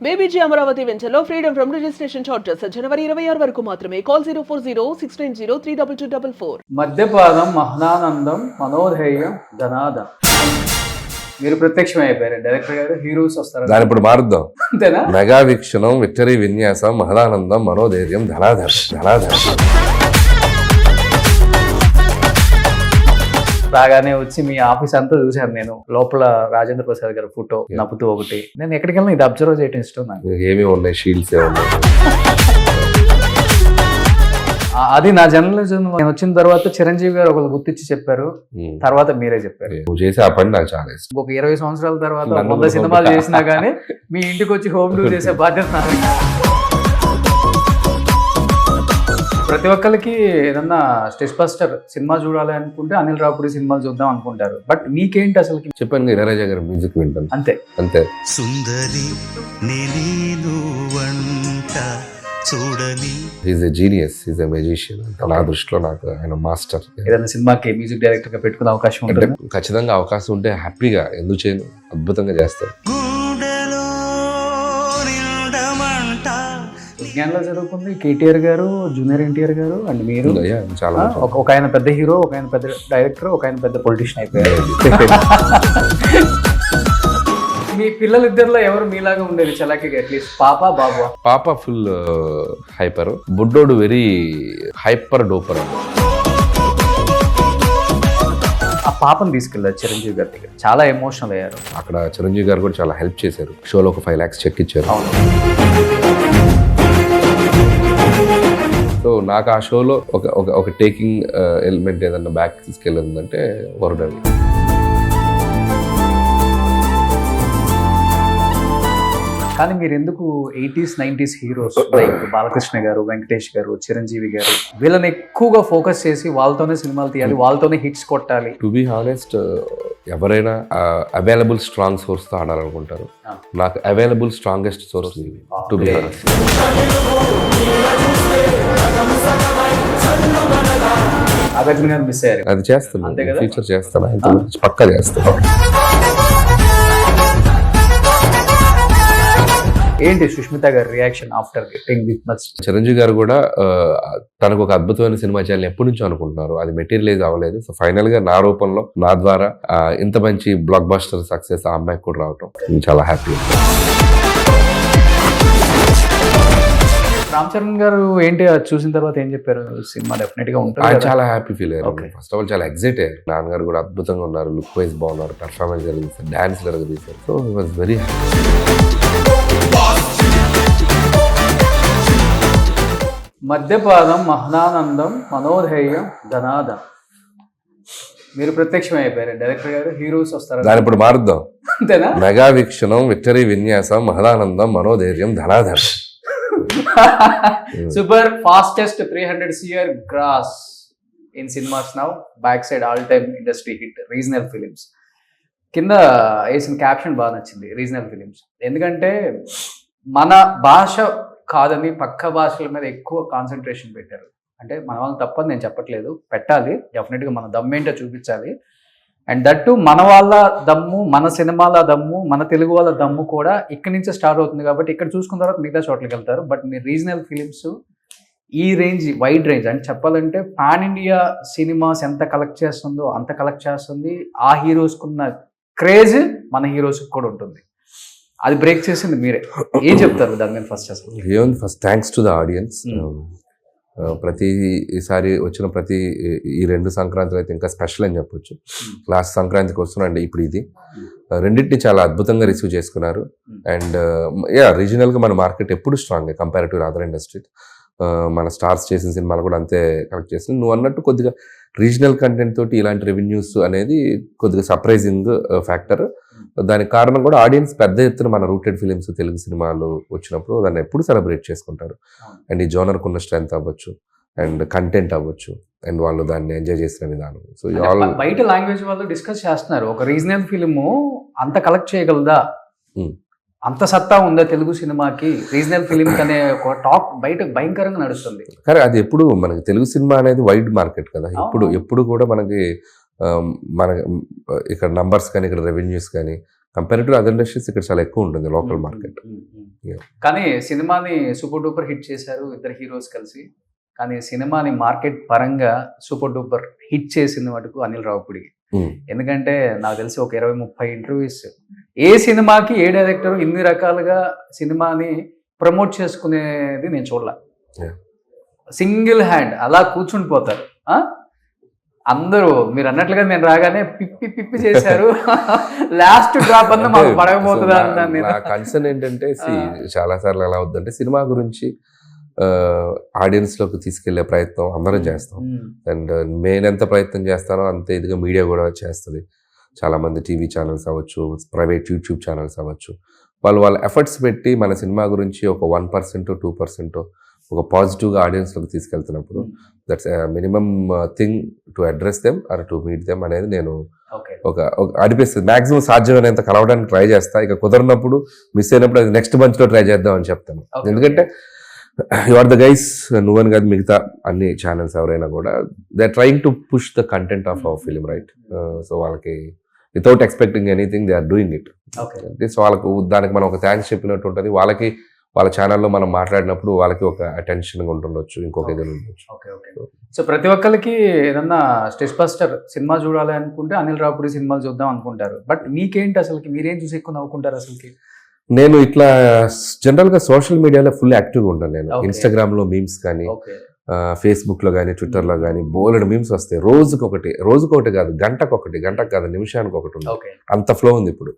బేబీజీ అమరావతి వెంచర్లో freedom from registration charges జనవరి 26 వరకు మాత్రమే. కాల్ 04069032244. మద్యపానం మహనానందం మనోధైర్యం ధనాదం. మీరు ప్రత్యక్షం అయిపోయారు డైరెక్టర్ గారు. హీరోస్ వస్తారు దాని ఇప్పుడు మారుద్దాం. అంతేనా? మెగా వీక్షణం, విక్టరీ విన్యాసం, మహదానందం, మనోధైర్యం, ధనాధర్. రాగానే వచ్చి మీ ఆఫీస్ అంతా చూశాను నేను. లోపల రాజేంద్ర ప్రసాద్ గారి ఫోటో నవ్వుతూ ఒకటి. నేను ఎక్కడికి వెళ్ళినా ఇది అబ్జర్వ్ చేయడం ఇష్టం నాకు. ఏమి ఉన్నాయి, షీల్డ్స్ ఉన్నాయి. అది నా జర్నలిజం. నేను వచ్చిన తర్వాత చిరంజీవి గారు ఒకరు గుర్తించి చెప్పారు, తర్వాత మీరే చెప్పారు. నువ్వు చేసే ఆ పని నాకు చాలా ఇష్టం. ఒక 20 సంవత్సరాల తర్వాత 100 సినిమాలు చేసినా గానీ మీ ఇంటికి వచ్చి హోమ్ టూర్ చేసే బాధ్యత నాది. ప్రతి ఒక్కరికి ఏదన్నా స్టేజ్ బస్టర్ సినిమా చూడాలి అనుకుంటే అనిల్ రావుపూడి సినిమాలు చూద్దాం అనుకుంటారు. బట్ మీకేంటి అసలు? చెప్పాను, ఇళయరాజా గారి మ్యూజిక్ వింటాను అంతే అంతే. సుందరి నేను వంట చూడని. Is a genius, is a magician. నా దృష్టిలో నాకు ఆయన మాస్టర్. ఏదైనా సినిమాకి మ్యూజిక్ డైరెక్టర్ గా పెట్టుకునే అవకాశం అంటే ఉంటుంది. ఖచ్చితంగా అవకాశం ఉంటే హ్యాపీగా ఎందుకు చేయను, అద్భుతంగా చేస్తారు. గుండెలో నిండమంట. విజ్ఞానంలో చదువుకుంది కేటీఆర్ గారు, జూనియర్ ఎన్టీఆర్ గారు అండ్ మీరు. Yeah, చాలా ఒక ఆయన పెద్ద హీరో, ఒక ఆయన పెద్ద డైరెక్టర్, ఒక ఆయన పెద్ద పొలిటీషియన్ అయిపోయారు. మీ పిల్లలిద్దరిలో ఎవరు మీలాగా ఉండేది చలాకీగా? అట్లీస్ట్ పాప బాబు. పాప ఫుల్ హైపర్, బుడ్డోడు వెరీ హైపర్ డోపర్. ఆ పాపను తీసుకెళ్ళారు చిరంజీవి గారి దగ్గర. చాలా ఎమోషనల్ అయ్యారు. అక్కడ చిరంజీవి గారు కూడా చాలా హెల్ప్ చేశారు. షోలో ఒక 5 lakhs చెక్ ఇచ్చారు. సో నాకు ఆ షోలో ఒక టేకింగ్ ఎలిమెంట్ ఏదన్నా బ్యాక్ తీసుకెళ్ళిందంటే వరుణవి. కానీ మీరు ఎందుకు 80s 90s heroes like Balakrishna గారు, వెంకటేష్ గారు, చిరంజీవి గారు వీళ్ళని ఎక్కువగా ఫోకస్ చేసి వాళ్ళతోనే సినిమాలు తీయాలి, వాళ్ళతోనే హిట్స్ కొట్టాలి? టు బి హానెస్ట్, ఎవరైనా అవైలబుల్ స్ట్రాంగ్ సోర్స్ తో ఆడాలనుకుంటారు. నాకు available strongest source to be honest. Nagarjuna గారు మిస్ అయ్యారు. అది చేస్తున్నాను, ఫ్యూచర్ చేస్తాను, పక్కా చేస్తాను. ఏంటి సుష్మిత గారి reaction after getting this much? Chiranjeevi గారు కూడా తనకు ఒక అద్భుతమైన సినిమా చేయాలని ఎప్పటి నుంచో అనుకుంటున్నారు. అది మెటీరియలైజ్ అవ్వలేదు. సో ఫైనల్ గా నా రూపంలో, నా ద్వారా ఇంత మంచి బ్లాక్ బస్టర్ సక్సెస్ ఆ అమ్మాయికి కూడా రావటం చాలా హ్యాపీ. రామ్ చరణ్ గారు ఏంటి అది చూసిన తర్వాత ఏం చెప్పారు? సినిమా డెఫినెట్ గా ఉంటుంది. ఆయన చాలా హ్యాపీ ఫీల్ అయ్యారు. Okay. ఫస్ట్ ఆఫ్ ఆల్ చాలా ఎక్సైట్ అయ్యారు. నాన్నగారు కూడా అద్భుతంగా ఉన్నారు, లుక్ వైజ్ బాగున్నారు, పర్ఫార్మెన్స్ తీశారు, డాన్స్ తీశారు. So he was very happy. మద్యపానం మహనానందం, మనోధైర్యం ధనాదం. మీరు ప్రత్యక్షం అయిపోయారు డైరెక్టర్ గారు. హీరోస్ వస్తారు దాని ఇప్పుడు మారుద్దాం. అంతేనా? మెగా వీక్షణం, విక్టరీ విన్యాసం, మహదానందం, మనోధైర్యం, ధనాధర్. Super fastest 300 CR gross in cinemas now. Back side all time industry hit regional films. కింద వేసిన క్యాప్షన్ బాగా నచ్చింది, రీజనల్ ఫిలిమ్స్. ఎందుకంటే మన భాష కాదని పక్క భాషల మీద ఎక్కువ కాన్సన్ట్రేషన్ పెట్టారు. అంటే మన వాళ్ళు తప్పని నేను చెప్పట్లేదు, పెట్టాలి డెఫినెట్గా. మన దమ్ము ఏంటో చూపించాలి. అండ్ దట్టు మన వాళ్ళ దమ్ము, మన సినిమాల దమ్ము, మన తెలుగు వాళ్ళ దమ్ము కూడా ఇక్కడి నుంచే స్టార్ట్ అవుతుంది. కాబట్టి ఇక్కడ చూసుకున్న తర్వాత మిగతా చోట్లకి వెళ్తారు. బట్ మీ రీజనల్ ఫిలిమ్స్ ఈ రేంజ్, వైడ్ రేంజ్ అంటే చెప్పాలంటే పాన్ ఇండియా సినిమాస్ ఎంత కలెక్ట్ చేస్తుందో అంత కలెక్ట్ చేస్తుంది. ఆ హీరోస్కున్న క్రేజ్ మన హీరోస్కి కూడా ఉంటుంది. అది బ్రేక్ చేసింది మీరే. ఏం చెప్తారు దాని మీద? First thanks to the audience. ప్రతిసారి వచ్చిన ఈ 2 సంక్రాంతులు అయితే ఇంకా స్పెషల్ అని చెప్పొచ్చు. లాస్ట్ సంక్రాంతికి వస్తున్నాండి, ఇప్పుడు ఇది రెండింటిని చాలా అద్భుతంగా రిసీవ్ చేసుకున్నారు. అండ్ రీజనల్గా మన మార్కెట్ ఎప్పుడు స్ట్రాంగ్ కంపారిటివ్ అదర్ ఇండస్ట్రీ. మన స్టార్స్ చేసిన సినిమాలు కూడా అంతే కలెక్ట్ చేసింది. నువ్వు అన్నట్టు కొద్దిగా రీజనల్ కంటెంట్ తోటి ఇలాంటి రెవెన్యూస్ అనేది కొద్దిగా సర్ప్రైజింగ్ ఫ్యాక్టర్. దానికి కారణం కూడా ఆడియన్స్ పెద్ద ఎత్తున మన రూటెడ్ ఫిలిమ్స్, తెలుగు సినిమాలు వచ్చినప్పుడు దాన్ని ఎప్పుడు సెలబ్రేట్ చేసుకుంటారు. అండ్ ఈ జోనర్కు ఉన్న స్ట్రెంత్ అవ్వచ్చు, అండ్ కంటెంట్ అవ్వచ్చు, అండ్ వాళ్ళు దాన్ని ఎంజాయ్ చేసిన విధానం. సో బయట లాంగ్వేజ్ వాళ్ళు డిస్కస్ చేస్తున్నారు, ఒక రీజనల్ ఫిలిము అంత కలెక్ట్ చేయగలదా, అంత సత్తా ఉందా తెలుగు సినిమాకి, రీజనల్ ఫిలిం అనే ఒక టాక్ బయట భయంకరంగా నడుస్తుంది. కానీ అది ఎప్పుడు మనకి తెలుగు సినిమా అనేది వైడ్ మార్కెట్ కదా. ఎప్పుడు కూడా మనకి మన ఇక్కడ నంబర్స్ కానీ, ఇక్కడ రెవెన్యూస్ కానీ కంపేర్ టు అదర్ ఇండస్ట్రీస్ ఇక్కడ చాలా ఎక్కువ ఉంటుంది లోకల్ మార్కెట్. Yeah. కానీ సినిమాని సూపర్ డూపర్ హిట్ చేశారు ఇద్దరు హీరోస్ కలిసి. కానీ సినిమాని మార్కెట్ పరంగా సూపర్ డూపర్ హిట్ చేసింది మటుకు అనిల్ రావిపూడి. ఎందుకంటే నాకు తెలిసి ఒక 20-30 ఇంటర్వ్యూస్ ఏ సినిమాకి ఏ డైరెక్టర్ ఇన్ని రకాలుగా సినిమాని ప్రమోట్ చేసుకునేది నేను చూడలే. Yeah. సింగిల్ హ్యాండ్ అలా కూర్చుని పోతారు. అందరూ మీరు అన్నట్లుగా నేను రాగానే పిప్పి పిప్పి చేశారు. లాస్ట్ డ్రాప్ అన్న మాకు పడకపోతుందా అన్నాను. నా కన్సర్న్ ఏంటంటే చాలా సార్లు ఎలా అవుతుందంటే సినిమా గురించి ఆడియన్స్ లోకి తీసుకెళ్లే ప్రయత్నం అందరం చేస్తాం. అండ్ నేను ఎంత ప్రయత్నం చేస్తానో అంతే ఇదిగా మీడియా కూడా చేస్తుంది. చాలా మంది టీవీ ఛానల్స్ అవ్వచ్చు, ప్రైవేట్ యూట్యూబ్ ఛానల్స్ అవ్వచ్చు, వాళ్ళ ఎఫర్ట్స్ పెట్టి మన సినిమా గురించి ఒక 1% 2% ఒక పాజిటివ్గా ఆడియన్స్లోకి తీసుకెళ్తున్నప్పుడు that's minimum thing to address them or to meet them అనేది నేను ఒక అనిపిస్తుంది. మ్యాక్సిమం సాధ్యమైనంత కలవడానికి ట్రై చేస్తా. ఇక కుదరినప్పుడు మిస్ అయినప్పుడు అది నెక్స్ట్ మంత్లో ట్రై చేద్దాం అని చెప్తాను. ఎందుకంటే యు ఆర్ ద గైస్, నువ్వని కాదు మిగతా అన్ని ఛానల్స్ ఎవరైనా కూడా they are trying to push the content of our film, right? So వాళ్ళకి without expecting anything they are doing it. So వాళ్ళకు దానికి మనం ఒక థ్యాంక్స్ చెప్పినట్టు ఉంటుంది. వాళ్ళకి వాళ్ళ ఛానల్లో మనం మాట్లాడినప్పుడు వాళ్ళకి ఒక అటెన్షన్గా ఉంటుండొచ్చు, ఇంకొక ఇది ఉండొచ్చు. సో ప్రతి ఒక్కరికి ఏదన్నా స్టేజ్ బస్టర్ సినిమా చూడాలి అనుకుంటే అనిల్ రావిపూడి సినిమాలు చూద్దాం అనుకుంటారు. బట్ మీకేంటి అసలుకి, మీరేం చూసి ఎక్కువ నవ్వుకుంటారు అసలుకి? నేను ఇట్లా జనరల్గా సోషల్ మీడియాలో ఫుల్ యాక్టివ్గా ఉంటాను. నేను ఇన్స్టాగ్రామ్లో మీమ్స్ కానీ, ఫేస్బుక్లో కానీ, ట్విట్టర్లో కానీ బోలెడు మీమ్స్ వస్తాయి. రోజుకొకటి కాదు, గంటకు కాదు, నిమిషానికి ఒకటి ఉంది. అంత ఫ్లో ఉంది ఇప్పుడు.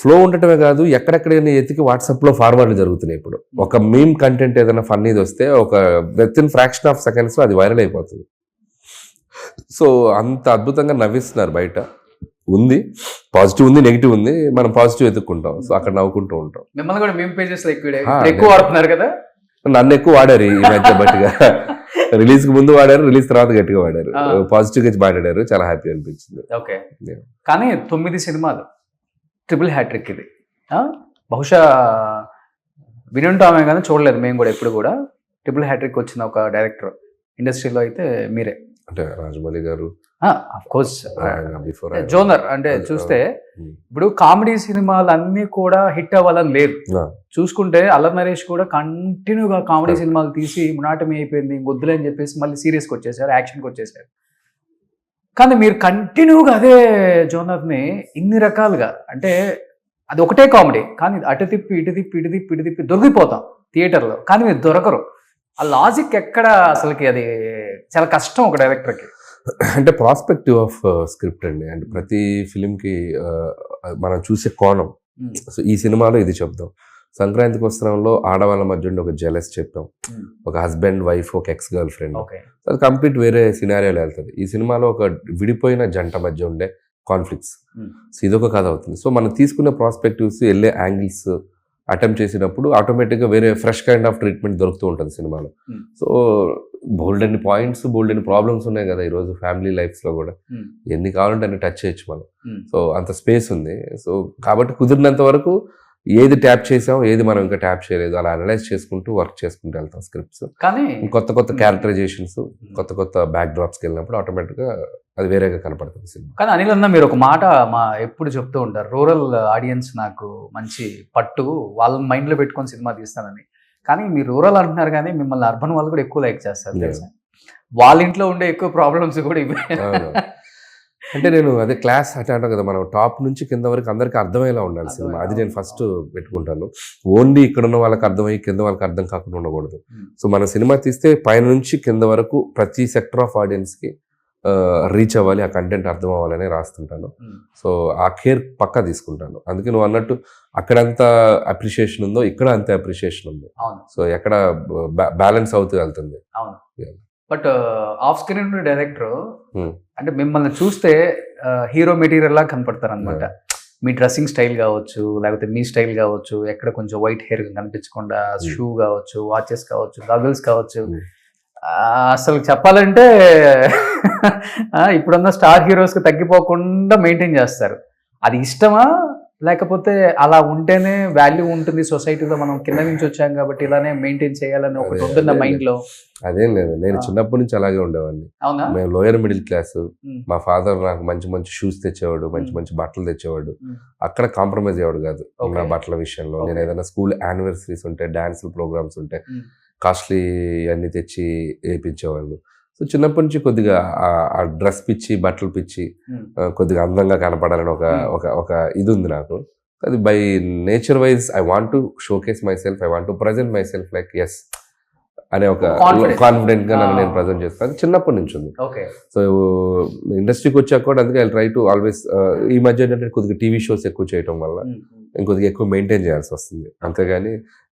ఫ్లో ఉండటమే కాదు, ఎక్కడెక్కడైనా ఎతికి వాట్సాప్లో ఫార్వర్డ్లు జరుగుతున్నాయి. ఇప్పుడు ఒక మీమ్ కంటెంట్ ఏదైనా ఫన్నీది వస్తే ఒక వితిన్ ఫ్రాక్షన్ ఆఫ్ సెకండ్స్లో అది వైరల్ అయిపోతుంది. సో అంత అద్భుతంగా నవ్విస్తున్నారు బయట. ఉంది పాజిటివ్ ఉంది, నెగిటివ్ ఉంది. మనం పాజిటివ్ ఎత్తుక్కుంటాం, సో అక్కడ నవ్వుకుంటూ ఉంటాం. మిమ్మల్ని కూడా మీమ్ పేజెస్ ఎక్కువ వాడుతున్నారు కదా? నన్ను ఎక్కువ వాడారు ఈ మధ్య, బట్టిగా రిలీజ్ కి ముందు వాడారు, రిలీజ్ తర్వాత గట్టిగా వాడారు, పాజిటివ్ గా మాట్లాడారు. చాలా హ్యాపీ అనిపించింది. ఓకే, కానీ 9 సినిమాలు ట్రిపుల్ హ్యాట్రిక్ ఇది. బహుశా వినుంటామే కానీ చూడలేదు మేము కూడా ఎప్పుడు కూడా. ట్రిపుల్ హ్యాట్రిక్ వచ్చిన ఒక డైరెక్టర్ ఇండస్ట్రీలో అయితే మీరే. అంటే రాజమౌళి గారు ఆఫ్ కోర్స్ జోనర్ అంటే చూస్తే ఇప్పుడు కామెడీ సినిమాలు అన్ని కూడా హిట్ అవ్వాలని లేదు. చూసుకుంటే అల్లరి నరేష్ కూడా కంటిన్యూగా కామెడీ సినిమాలు తీసి మునాటమి అయిపోయింది, వద్దులే అని చెప్పేసి మళ్ళీ సీరియస్కి వచ్చేసారు, యాక్షన్కి వచ్చేసారు. కానీ మీరు కంటిన్యూగా అదే జోనర్ని ఇన్ని రకాలుగా, అంటే అది ఒకటే కామెడీ కానీ అటు తిప్పి ఇటు తిప్పి ఇటు తిప్పి ఇటు తిప్పి దొరికిపోతాం థియేటర్లో, కానీ మీరు దొరకరు. ఆ లాజిక్ ఎక్కడ అసలుకి, అది చాలా కష్టం ఒక డైరెక్టర్కి. అంటే ప్రాస్పెక్టివ్ ఆఫ్ స్క్రిప్ట్ అండి. అంటే ప్రతి ఫిలింకి మనం చూసే కోణం. సో ఈ సినిమాలో ఇది చెప్దాం, సంక్రాంతికి వస్త్రంలో ఆడవాళ్ళ మధ్య ఉండి ఒక జెలస్ చెప్పాం, ఒక హస్బెండ్ వైఫ్, ఒక ఎక్స్ గర్ల్ ఫ్రెండ్, అది కంప్లీట్ వేరే సినారియోలో వెళ్తుంది. ఈ సినిమాలో ఒక విడిపోయిన జంట మధ్య ఉండే కాన్ఫ్లిక్ట్స్, సో ఇదొక కథ అవుతుంది. సో మనం తీసుకునే ప్రాస్పెక్టివ్స్, వెళ్ళే యాంగిల్స్ అటెంప్ట్ చేసినప్పుడు ఆటోమేటిక్గా వేరే ఫ్రెష్ కైండ్ ఆఫ్ ట్రీట్మెంట్ దొరుకుతూ ఉంటుంది సినిమాలో. సో బోల్డ్ అన్ని పాయింట్స్, బోల్డ్ అన్ని ప్రాబ్లమ్స్ ఉన్నాయి కదా ఈరోజు ఫ్యామిలీ లైఫ్స్లో కూడా. ఎన్ని కావాలంటే అన్ని టచ్ చేయొచ్చు మనం. సో అంత స్పేస్ ఉంది. సో కాబట్టి కుదిరినంత వరకు ఏది ట్యాప్ చేసాం, ఏది మనం ఇంకా ట్యాప్ చేయలేదు, అలా అనలైజ్ చేసుకుంటూ వర్క్ చేసుకుంటూ వెళ్తాం స్క్రిప్ట్స్. కానీ కొత్త క్యారెక్టరైజేషన్స్, కొత్త బ్యాక్ డ్రాప్స్కి వెళ్ళినప్పుడు ఆటోమేటిక్గా అది వేరేగా కనపడుతుంది సినిమా. కానీ అనిల్ అన్న మీరు ఒక మాట ఎప్పుడు చెప్తూ ఉంటారు, రూరల్ ఆడియన్స్ నాకు మంచి పట్టు, వాళ్ళ మైండ్లో పెట్టుకొని సినిమా తీస్తానని. కానీ మీరు రూరల్ అంటున్నారు కానీ మిమ్మల్ని అర్బన్ వాళ్ళు కూడా ఎక్కువ లైక్ చేస్తారు తెలుసా? వాళ్ళ ఇంట్లో ఉండే ఎక్కువ ప్రాబ్లమ్స్ కూడా ఇవే. అంటే నేను అదే క్లాస్ అంటే అంటాం కదా, మనం టాప్ నుంచి కింద వరకు అందరికీ అర్థమయ్యేలా ఉండాలి సినిమా. అది నేను ఫస్ట్ పెట్టుకుంటాను. ఓన్లీ ఇక్కడ ఉన్న వాళ్ళకి అర్థమయ్యి కింద వాళ్ళకి అర్థం కాకుండా ఉండకూడదు. సో మన సినిమా తీస్తే పైన నుంచి కింద వరకు ప్రతి సెక్టర్ ఆఫ్ ఆడియన్స్కి రీచ్ అవ్వాలి, ఆ కంటెంట్ అర్థం అవ్వాలని రాస్తుంటాను. సో ఆ కేర్ పక్కా తీసుకుంటాను. అందుకే నువ్వు అన్నట్టు అక్కడంత అప్రిషియేషన్ ఉందో ఇక్కడ అంతే అప్రిషియేషన్ ఉంది. సో ఎక్కడ బ్యాలెన్స్ అవుతూ వెళ్తుంది. బట్ ఆఫ్ స్క్రీన్ డైరెక్టర్ అంటే మిమ్మల్ని చూస్తే హీరో మెటీరియల్ లా కనపడతారు అనమాట. మీ డ్రెస్సింగ్ స్టైల్ కావచ్చు, లేకపోతే మీ స్టైల్ కావచ్చు, ఎక్కడ కొంచెం వైట్ హెయిర్ కనిపించకుండా, షూ కావచ్చు, వాచెస్ కావచ్చు, గాగుల్స్ కావచ్చు, అసలు చెప్పాలంటే ఇప్పుడున్న స్టార్ హీరోస్కి తగ్గిపోకుండా మెయింటైన్ చేస్తారు. అది ఇష్టమా లేకపోతే అలా ఉంటేనే వాల్యూ ఉంటుంది సొసైటీలో, మనం కింద నుంచి వచ్చాం కాబట్టి ఇలానే మెయింటైన్ చేయాలని ఒకటి ఉంటుంది మైండ్ లో? అదేం లేదు, నేను చిన్నప్పటి నుంచి అలాగే ఉండేవాడిని. అవునా? మేము లోయర్ మిడిల్ క్లాస్. Hmm. మా ఫాదర్ నాకు మంచి మంచి షూస్ తెచ్చేవాడు, మంచి మంచి బట్టలు తెచ్చేవాడు. అక్కడ కాంప్రమైజ్ అయ్యాడు కాదు నా బట్టల విషయంలో. నేను ఏదైనా స్కూల్ యానివర్సరీస్ ఉంటే, డాన్స్ ప్రోగ్రామ్స్ ఉంటే కాస్ట్లీ అన్ని తెచ్చి వేయించేవాళ్ళు. సో చిన్నప్పటి నుంచి కొద్దిగా ఆ డ్రెస్ పిచ్చి, బట్టలు పిచ్చి, కొద్దిగా అందంగా కనపడాలని ఒక ఇది ఉంది నాకు. అది by nature wise I want to showcase myself, I want to present myself like yes అనే ఒక కాన్ఫిడెంట్ గా నన్ను నేను ప్రజెంట్ చేస్తాను. చిన్నప్పటి నుంచి ఉంది. సో ఇండస్ట్రీకి వచ్చాక కూడా అందుకే ఐ ట్రై టు ఆల్వేస్, ఈ మధ్య ఏంటంటే కొద్దిగా టీవీ షోస్ ఎక్కువ చేయడం వల్ల ఇంకొద్దిగా ఎక్కువ మెయింటైన్ చేయాల్సి వస్తుంది. అంతేగాని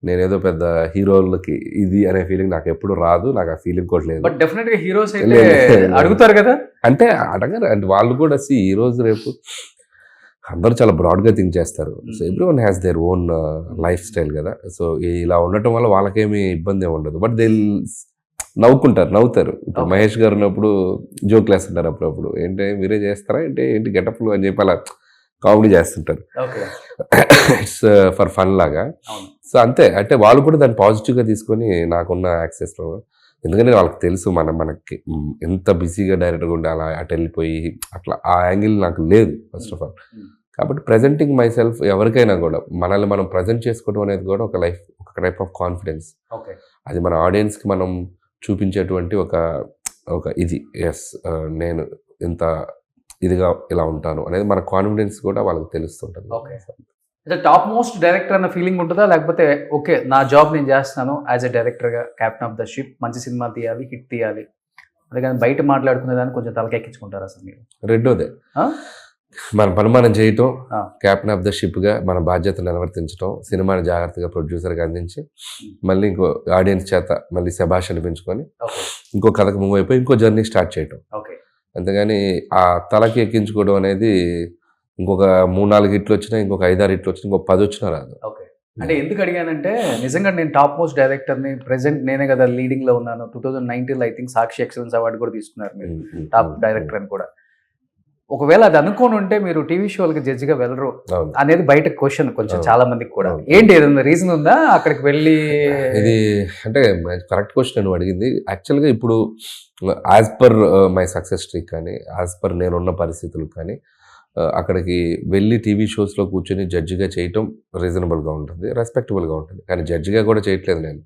నేనేదో పెద్ద హీరోలకి ఇది అనే ఫీలింగ్ నాకు ఎప్పుడు రాదు, నాకు ఆ ఫీలింగ్ కూడా లేదు. బట్ డెఫినెట్ గా హీరోస్ అయితే అడుగుతారు కదా, అంటే అడగరు, అంటే వాళ్ళు కూడా ఈ రోజు రేపు అందరూ చాలా బ్రాడ్గా థింక్ చేస్తారు. So every one has their own life style కదా. సో ఇలా ఉండటం వల్ల వాళ్ళకేమీ ఇబ్బంది ఏమి ఉండదు. బట్ దే నవ్వుతారు. ఇప్పుడు మహేష్ గారు ఉన్నప్పుడు జోక్ వేస్తుంటారు అప్పుడప్పుడు, ఏంటి మీరే చేస్తారా ఏంటి గెటప్లు అని చెప్పి అలా కామెడీ చేస్తుంటారు. ఇట్స్ ఫర్ ఫన్ లాగా. సో అంతే, అంటే వాళ్ళు కూడా దాన్ని పాజిటివ్గా తీసుకొని నాకున్న యాక్సెస్లో, ఎందుకంటే వాళ్ళకి తెలుసు మనకి ఎంత బిజీగా డైరెక్ట్గా ఉండి అలా అటు వెళ్ళిపోయి అట్లా ఆ యాంగిల్ నాకు లేదు ఫస్ట్ ఆఫ్ ఆల్. కాబట్టి ప్రజెంటింగ్ మై సెల్ఫ్ ఎవరికైనా కూడా మనల్ని మనం ప్రజెంట్ చేసుకోవడం అనేది కూడా ఒక టైప్ ఆఫ్ కాన్ఫిడెన్స్. అది మన ఆడియన్స్కి మనం చూపించేటువంటి ఒక ఇది, ఎస్ నేను ఇంత ఇదిగా ఇలా ఉంటాను అనేది మన కాన్ఫిడెన్స్ కూడా వాళ్ళకి తెలుస్తుంటుంది. టాప్ మోస్ట్ డైరెక్టర్ అన్న ఫీలింగ్ ఉంటుందా, లేకపోతే ఓకే నా జాబ్ నేను చేస్తున్నాను యాజ్ ఎ డైరెక్టర్గా, క్యాప్టెన్ ఆఫ్ ద షిప్, మంచి సినిమా తీయాలి, హిట్ తీయాలి, అందుకని బయట మాట్లాడుకునే దాన్ని కొంచెం తలకెక్కించుకుంటారు అసలు మీరు? రెండోదే, మన పని మనం చేయటం, క్యాప్టెన్ ఆఫ్ ద షిప్గా మన బాధ్యతను నిర్వర్తించడం, సినిమాని జాగ్రత్తగా ప్రొడ్యూసర్గా అందించి మళ్ళీ ఇంకో ఆడియన్స్ చేత మళ్ళీ శభాష్ అనిపించుకొని ఇంకో కథకు మూవ్ అయిపోయి ఇంకో జర్నీ స్టార్ట్ చేయటం. అంతేగాని ఆ తలకి ఎక్కించుకోవడం అనేది ఇంకొక 3-4 హిట్లు వచ్చినా, ఇంకొక 5-6 హిట్లు వచ్చినా, ఇంకొక 10 వచ్చినా రాదు. అంటే ఎందుకు అడిగానంటే, నిజంగా నేను టాప్ మోస్ట్ డైరెక్టర్ని, ప్రెసెంట్ నేనే కదా లీడింగ్ లో ఉన్నాను. 2019 I think Sakshi excellence award కూడా తీసుకున్నారు మీరు టాప్ డైరెక్టర్ అని కూడా. ఒకవేళ అది అనుకోని ఉంటే మీరు టీవీ షోలకి జడ్జిగా వెళ్ళరు అనేది బయట క్వశ్చన్ కొంచెం చాలా మందికి కూడా. ఏంటి ఏదైనా రీజన్ ఉందా అక్కడికి వెళ్ళి? ఇది అంటే కరెక్ట్ క్వశ్చన్ నువ్వు అడిగింది. యాక్చువల్గా ఇప్పుడు as per my success streak కానీ, యాజ్ పర్ నేనున్న పరిస్థితులు కానీ, అక్కడికి వెళ్ళి టీవీ షోస్లో కూర్చొని జడ్జిగా చేయటం రీజనబుల్గా ఉంటుంది, రెస్పెక్టబుల్గా ఉంటుంది. కానీ జడ్జిగా కూడా చేయట్లేదు నేను.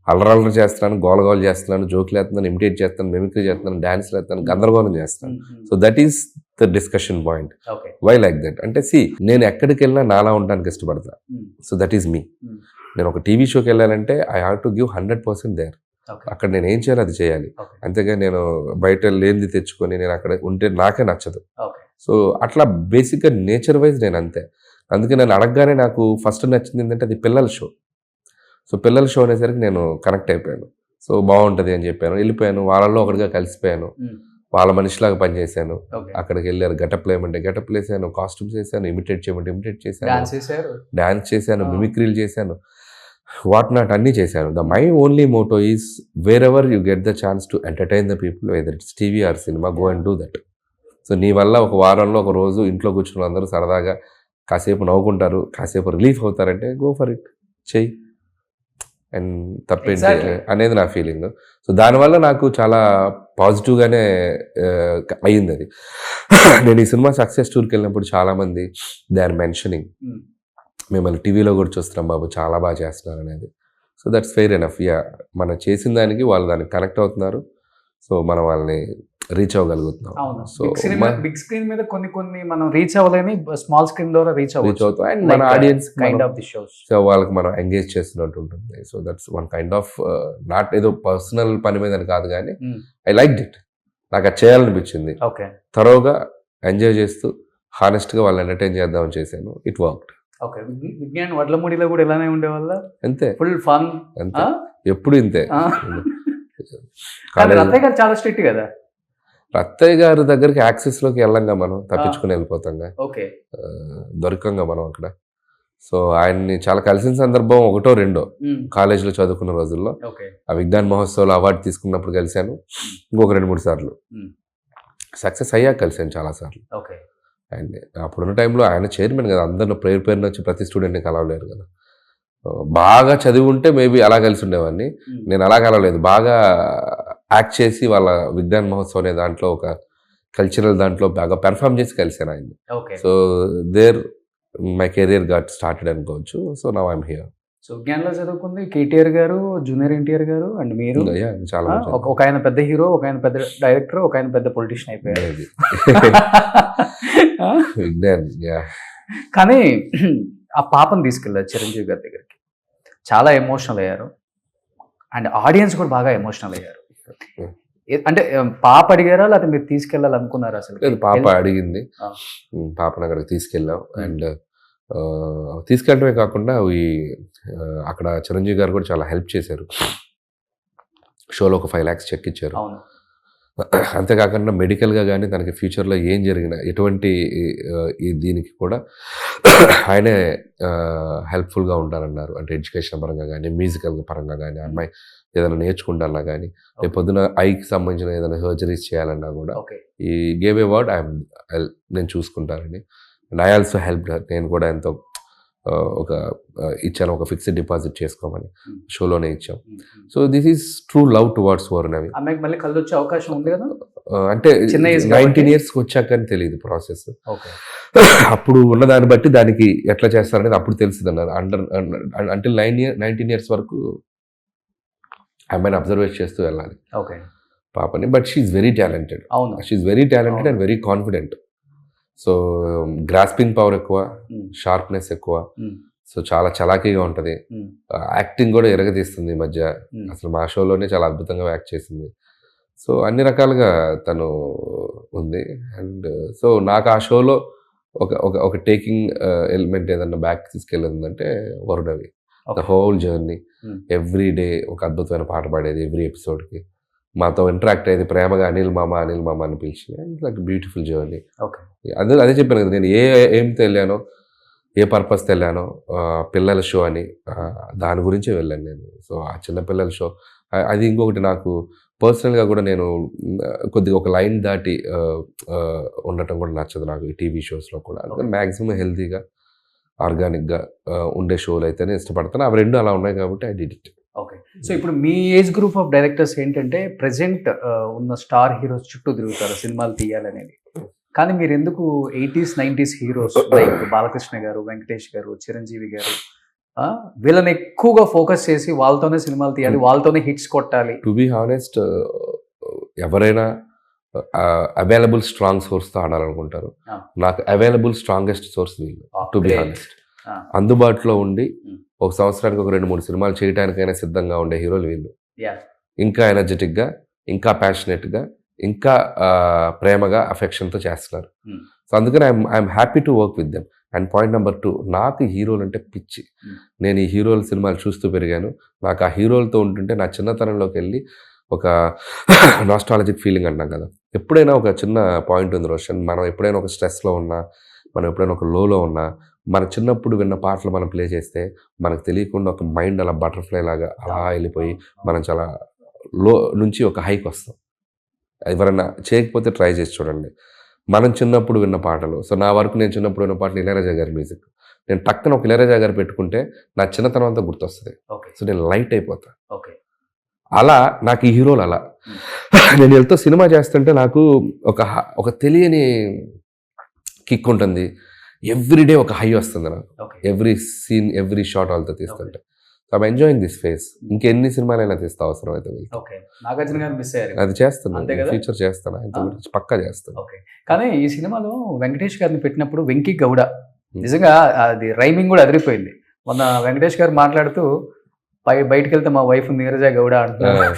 అల్లరల్లరి చేస్తున్నాను, గోలగోలు చేస్తున్నాను, జోకులు వేస్తున్నాను, ఇమిటేట్ చేస్తాను, మిమిక్రీ చేస్తున్నాను, డాన్స్లు వేస్తాను, గందరగోళం చేస్తాను. So that is the discussion point. Why like that అంటే, నేను ఎక్కడికి వెళ్ళినా నాలా ఉండడానికి ఇష్టపడతా. So that is me. నేను ఒక టీవీ షోకి వెళ్ళాలంటే I have to give 100% there. అక్కడ నేను ఏం చేయాలో అది చేయాలి. అంతేగా నేను బయట లేనిది తెచ్చుకొని నేను అక్కడ ఉంటే నాకే నచ్చదు. సో అట్లా బేసిక్గా నేచర్ వైజ్ నేను అంతే. అందుకే నేను అడగగానే నాకు ఫస్ట్ నచ్చింది ఏంటంటే అది పిల్లల షో. సో పిల్లల షో అనేసరికి నేను కనెక్ట్ అయిపోయాను. సో బాగుంటుంది అని చెప్పాను, వెళ్ళిపోయాను, వాళ్ళల్లో ఒకటిగా కలిసిపోయాను, వాళ్ళ మనిషిలాగా పనిచేశాను. అక్కడికి వెళ్ళారు, గెటప్లు వేయమంటే గెటప్లు వేసాను, కాస్ట్యూమ్స్ వేసాను, ఇమిటేట్ చేయమంటే ఇమిటేట్ చేశాను, డాన్స్ చేశాను, మిమిక్రీలు చేశాను, వాట్ నాట్ అన్నీ చేశాను. My only Moto is where ever you get the chance to entertain the people, whether it's TV or cinema, go and do that. So నీ వల్ల ఒక వారంలో ఒక రోజు ఇంట్లో కూర్చున్న అందరూ సరదాగా కాసేపు నవ్వుకుంటారు, కాసేపు రిలీఫ్ అవుతారంటే గో ఫర్ ఇట్, చెయ్యి. అండ్ తప్పేంటి అనేది నా ఫీలింగ్. సో దానివల్ల నాకు చాలా పాజిటివ్గానే అయ్యింది అది. నేను ఈ సినిమా సక్సెస్ టూర్కి వెళ్ళినప్పుడు చాలామంది దే ఆర్ మెన్షనింగ్, మిమ్మల్ని టీవీలో కూడా చూస్తున్నాం బాబు, చాలా బాగా చేస్తున్నారు అనేది. So that's fair enough. Yeah, మనం చేసిన దానికి వాళ్ళు దానికి కనెక్ట్ అవుతున్నారు. సో మనం వాళ్ళని రీచ్ అవ్వగలుగుతున్నాం. సో బిగ్ స్క్రీన్ మీద కొన్ని మనం రీచ్ అవ్వలేని స్మాల్ స్క్రీన్ ద్వారా రీచ్ అవుతాం. అండ్ మన audience kind of the shows, so వాళ్ళకి మనం ఎంగేజ్ చేస్తున్నట్టు ఉంటుంది. So that's one kind of, not ఏదో పర్సనల్ పని మీద కాదు కానీ ఐ లైక్డ్ ఇట్. నాకు అది చేయాలనిపించింది. థరోగా ఎంజాయ్ చేస్తూ హానెస్ట్గా వాళ్ళని ఎంటర్టైన్ చేద్దామని చేశాను. It worked. విజ్ఞాన్ వడ్లమూడిలో కూడా ఇలానే ఉండేవాళ్ళ, అంతే, ఫుల్ ఫన్, అంతే, ఎప్పుడు ఇంతే. రత్తయ్య గారు చాలా స్ట్రిక్ట్ కదా. రత్తయ్య గారి దగ్గరికి యాక్సెస్లోకి వెళ్ళంగా మనం తప్పించుకుని వెళ్ళిపోతాంగా, దొరకంగా మనం అక్కడ. సో ఆయన్ని చాలా కలిసిన సందర్భం ఒకటో రెండో కాలేజీలో చదువుకున్న రోజుల్లో. ఆ విజ్ఞాన్ మహోత్సవాలు అవార్డు తీసుకున్నప్పుడు కలిశాను, ఇంకొక 2-3 సార్లు. సక్సెస్ అయ్యాక కలిశాను చాలా సార్లు. అండ్ అప్పుడున్న టైంలో ఆయన చైర్మన్ కదా, అందరిని పేరు పేరున వచ్చి ప్రతి స్టూడెంట్ని కలవలేరు కదా. బాగా చదివి ఉంటే మేబీ అలా కలిసి ఉండేవాడిని. నేను అలా కలవలేదు, బాగా యాక్ట్ చేసి వాళ్ళ విజ్ఞాన్ మహోత్సవ్ అనే దాంట్లో ఒక కల్చరల్ దాంట్లో బాగా పెర్ఫామ్ చేసి కలిసాను ఆయన్ని. Okay. So there my career got started అనుకోవచ్చు. So now I'm here. So విజ్ఞాన్లో చదువుకుంది కేటీఆర్ గారు, జూనియర్ ఎన్టీఆర్ గారు అండ్ మీరు. చాలా మంచి ఒక ఆయన పెద్ద హీరో, ఒక ఆయన పెద్ద డైరెక్టర్, ఒక ఆయన పెద్ద పొలిటీషియన్ అయిపోయారు. విజ్ఞాన్. కానీ ఆ పాపను తీసుకెళ్ళారు చిరంజీవి గారి దగ్గరికి, చాలా ఎమోషనల్ అయ్యారు అండ్ ఆడియన్స్ కూడా బాగా ఎమోషనల్ అయ్యారు. అంటే పాప అడిగారా లేకపోతే మీరు తీసుకెళ్ళాలనుకున్నారా? అసలు పాప అడిగింది, పాపను అక్కడికి తీసుకెళ్ళాం. అండ్ తీసుకెళ్ళడమే కాకుండా అక్కడ చిరంజీవి గారు కూడా చాలా హెల్ప్ చేశారు. షోలో ఒక 5 lakhs చెక్ ఇచ్చారు. అంతేకాకుండా మెడికల్గా కానీ తనకి ఫ్యూచర్లో ఏం జరిగినా ఎటువంటి దీనికి కూడా ఆయనే హెల్ప్ఫుల్గా ఉంటారన్నారు. అంటే ఎడ్యుకేషన్ పరంగా కానీ, మ్యూజికల్ పరంగా కానీ, అమ్మాయి ఏదైనా నేర్చుకుంటానా కానీ, రేపు పొద్దున ఐకి సంబంధించిన ఏదైనా సర్జరీస్ చేయాలన్నా కూడా ఈ గేవ్ ఏ వర్డ్ నేను చూసుకుంటానని. And I also help. నేను కూడా ఎంతో ఇచ్చాను, ఒక ఫిక్స్డ్ డిపాజిట్ చేసుకోమని షోలోనే ఇచ్చాం. So this is true love towards వరుణవి. అమ్మాయికి మళ్ళీ కళ్ళు వచ్చే అవకాశం ఉంది కదా, అంటే 19 years వచ్చాక అని తెలియదు ప్రాసెస్. అప్పుడు ఉన్న దాన్ని బట్టి దానికి ఎట్లా చేస్తారనేది అప్పుడు తెలుస్తుంది అన్నారు. అంటిల్ 19 years వరకు అమ్మాయిని అబ్జర్వేట్ చేస్తూ వెళ్ళాలి పాపని. But she's very talented. She's very talented and very confident. So grasping power ఎక్కువ, షార్ప్నెస్ ఎక్కువ. సో చాలా చలాకీగా ఉంటుంది. యాక్టింగ్ కూడా ఎరగదీస్తుంది ఈ మధ్య. అసలు మా షోలోనే చాలా అద్భుతంగా యాక్ట్ చేసింది. సో అన్ని రకాలుగా తను ఉంది. అండ్ సో నాకు ఆ షోలో ఒక టేకింగ్ ఎలిమెంట్ ఏదన్నా బ్యాక్ తీసుకెళ్ళిందంటే వరుణవి. The whole journey, every day ఒక అద్భుతమైన పాట పాడేది ఎవ్రీ ఎపిసోడ్కి. మాతో ఇంటరాక్ట్ అయ్యేది ప్రేమగా అనిల్ మామ అని పిలిచి. It's like beautiful journey. అదే చెప్పాను కదా, నేను ఏంతో వెళ్ళానో, ఏ పర్పస్తో వెళ్ళానో, పిల్లల షో అని దాని గురించే వెళ్ళాను నేను. సో ఆ చిన్నపిల్లల షో అది. ఇంకొకటి నాకు పర్సనల్గా కూడా నేను కొద్దిగా ఒక లైన్ దాటి ఉండటం కూడా నచ్చదు నాకు ఈ టీవీ షోస్లో కూడా. అందుకని మ్యాక్సిమం హెల్తీగా, ఆర్గానిక్గా ఉండే షోలు అయితేనే ఇష్టపడతాను. అవి రెండు అలా ఉన్నాయి కాబట్టి I did it. Okay. So ఇప్పుడు మీ ఏజ్ గ్రూప్ ఆఫ్ డైరెక్టర్స్ ఏంటంటే ప్రెజెంట్ ఉన్న స్టార్ హీరోస్ చుట్టూ తిరుగుతారు సినిమాలు తీయాలనేది. కానీ మీరు ఎందుకు 80s 90s heroes like Balakrishna గారు, వెంకటేష్ గారు, చిరంజీవి గారు వీళ్ళని ఎక్కువగా ఫోకస్ చేసి వాళ్ళతోనే సినిమాలు తీయాలి, వాళ్ళతోనే హిట్స్ కొట్టాలి? టు బీ హానెస్ట్, ఎవరైనా అవైలబుల్ స్ట్రాంగ్ సోర్స్తో ఆడాలనుకుంటారు. నాకు అవైలబుల్ స్ట్రాంగెస్ట్ సోర్స్ వీళ్ళు. టు బీ హానెస్ట్, అందుబాటులో ఉండి ఒక సంవత్సరానికి ఒక 2-3 సినిమాలు చేయడానికైనా సిద్ధంగా ఉండే హీరోలు వీళ్ళు. ఇంకా ఎనర్జెటిక్గా, ఇంకా ప్యాషనెట్గా, ఇంకా ప్రేమగా, అఫెక్షన్తో చేస్తున్నారు. సో అందుకని I'm happy to work with them. And point number 2, నాకు హీరోలు అంటే పిచ్చి. నేను ఈ హీరోల సినిమాలు చూస్తూ పెరిగాను. నాకు ఆ హీరోలతో ఉంటుంటే నా చిన్నతనంలోకి వెళ్ళి ఒక నాస్టాలజిక్ ఫీలింగ్ అంటాం కదా. ఎప్పుడైనా ఒక చిన్న పాయింట్ ఉంది రోషన్, మనం ఎప్పుడైనా ఒక స్ట్రెస్లో ఉన్నా, మనం ఎప్పుడైనా ఒక లోలో ఉన్నా, మన చిన్నప్పుడు విన్న పాటలు మనం ప్లే చేస్తే మనకు తెలియకుండా ఒక మైండ్ అలా బటర్ఫ్లై లాగా అలా వెళ్ళిపోయి మనం చాలా లో నుంచి ఒక హైకి వస్తాం. ఎవరైనా చేయకపోతే ట్రై చేసి చూడండి. మనం చిన్నప్పుడు విన్న పాటలు. సో నా వరకు నేను చిన్నప్పుడు విన్న పాటలు ఇళయరాజా గారి మ్యూజిక్. నేను టక్కన ఒక ఇళయరాజా గారు పెట్టుకుంటే నా చిన్నతనం అంతా గుర్తొస్తుంది. సో నేను లైట్ అయిపోతా. అలా నాకు ఈ హీరోలు అలా. నేను వెళ్తూ సినిమా చేస్తుంటే నాకు ఒక తెలియని కిక్ ఉంటుంది. ఎవ్రీడే ఒక హై వస్తుంది నాకు. ఎవ్రీ సీన్, ఎవ్రీ షాట్ వాళ్ళతో తీస్తుంటే. So I'm enjoying this face. ఇంకెన్ని సినిమాలైనా తీస్తా అవసరం అయితే. అది చేస్తాను, ఫ్యూచర్ చేస్తాను, ఆయన గురించి పక్కా చేస్తాను. కానీ ఈ సినిమాలో వెంకటేష్ గారిని పెట్టినప్పుడు వెంకీ గౌడ నిజంగా అది రైమింగ్ కూడా అదిరిపోయింది. మొన్న వెంకటేష్ గారు మాట్లాడుతూ బయటకు వెళ్తే మా వైఫ్ నీరజా గౌడ అంటున్నారు.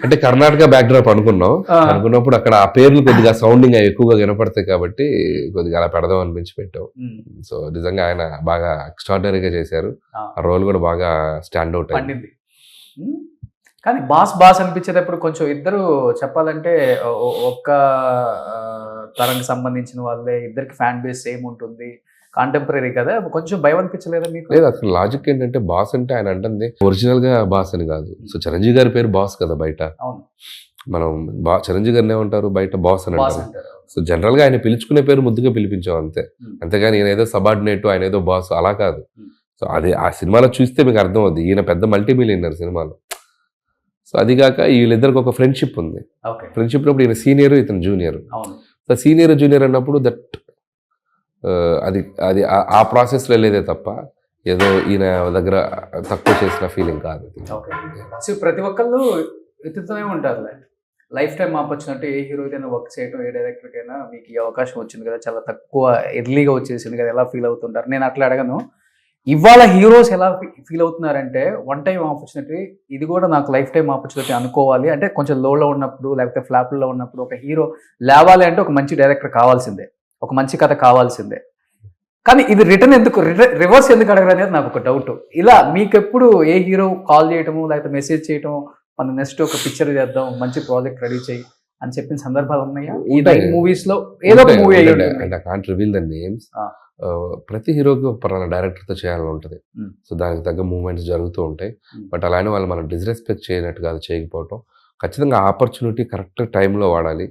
అంటే కర్ణాటక బ్యాక్డ్రాప్ అనుకున్నప్పుడు అక్కడ ఆ పేర్లు కొద్దిగా సౌండింగ్ ఎక్కువగా వినపడతాయి కాబట్టి కొద్దిగా అలా పెడదాం అనిపించి పెట్టాం. సో నిజంగా ఆయన బాగా ఎక్స్ట్రాడినరీగా చేశారు. ఆ రోల్ కూడా బాగా స్టాండ్ అవుట్ అయింది. కానీ బాస్ అనిపించేటప్పుడు కొంచెం ఇద్దరు చెప్పాలంటే ఒక్క తరానికి సంబంధించిన వాళ్ళే, ఇద్దరికి ఫ్యాన్ బేస్ సేమ్ ఉంటుంది, కాంటెంపరీ కదా, కొంచెం భయం అనిపించలేదా మీకు? లేదు, అసలు లాజిక్ ఏంటంటే బాస్ అంటే ఆయన అంటుంది ఒరిజినల్ గా బాస్ అని కాదు. సో చిరంజీవి గారి పేరు బాస్ కదా బయట. మనం చిరంజీవి గారిని ఏమంటారు బయట బాస్ అని అంటారు. సో జనరల్గా ఆయన పిలుచుకునే పేరు ముద్దుగా పిలిపించాం అంతే. Hmm. అంతేగాని ఈయన ఏదో సబార్డినేట్, ఆయన ఏదో బాస్ అలా కాదు. Hmm. సో అది ఆ సినిమాలో చూస్తే మీకు అర్థం అవుద్ది, ఈయన పెద్ద మల్టీ మిలియనర్ సినిమాలో. సో అది కాక వీళ్ళిద్దరికి ఒక ఫ్రెండ్షిప్ ఉంది. ఓకే. ఫ్రెండ్షిప్ అప్పుడు ఈయన సీనియర్, ఇతను జూనియర్. అవును. సో సీనియర్ జూనియర్ అన్నప్పుడు దట్ అది అది ఆ ప్రాసెస్లో వెళ్ళేదే తప్ప ఏదో ఈయన దగ్గర తక్కువ చేసిన ఫీలింగ్ కాదు. ఓకే. సో ప్రతి ఒక్కళ్ళు ఎత్తుతూనే ఉంటారులే. లైఫ్ టైం ఆపర్చునిటీ ఏ హీరోకైనా వర్క్ చేయడం, ఏ డైరెక్టర్కైనా మీకు ఈ అవకాశం వచ్చింది కదా, చాలా తక్కువ ఎర్లీగా వచ్చేసింది కదా, ఎలా ఫీల్ అవుతుంటారు? నేను అట్లా అడగను. ఇవాళ హీరోస్ ఎలా ఫీల్ అవుతున్నారంటే వన్ టైం ఆపర్చునిటీ, ఇది కూడా నాకు లైఫ్ టైం ఆపర్చునిటీ అనుకోవాలి అంటే, కొంచెం లోలో ఉన్నప్పుడు లేకపోతే ఫ్లాప్లో ఉన్నప్పుడు ఒక హీరో లేవాలి అంటే ఒక మంచి డైరెక్టర్ కావాల్సిందే, ఒక మంచి కథ కావాల్సిందే. కానీ ఇది రిటర్న్ ఎందుకు, రివర్స్ ఎందుకు అడగరు అనేది నాకు ఒక డౌట్. ఇలా మీకు ఎప్పుడు ఏ హీరో కాల్ చేయటము లేకపోతే మెసేజ్ చేయటం, మనం నెక్స్ట్ ఒక పిక్చర్ చేద్దాం, మంచి ప్రాజెక్ట్ రెడీ చేయి అని చెప్పిన సందర్భాలు ఉన్నాయా? ఈ మూవీస్ లో ఏదో ఒక మూవీ అయ్యి ఉంటుంది. I can't reveal the names. ప్రతి హీరోకి పలానా డైరెక్టర్తో చేయాలని ఉంటుంది. సో దానికి తగ్గ మూవ్మెంట్స్ జరుగుతూ ఉంటాయి. బట్ అలానే వాళ్ళు మనం డిస్రెస్పెక్ట్ చేయనట్టు కాదు చేయకపోవటం. ఖచ్చితంగా ఆపర్చునిటీ కరెక్ట్ టైంలో వాడాలి.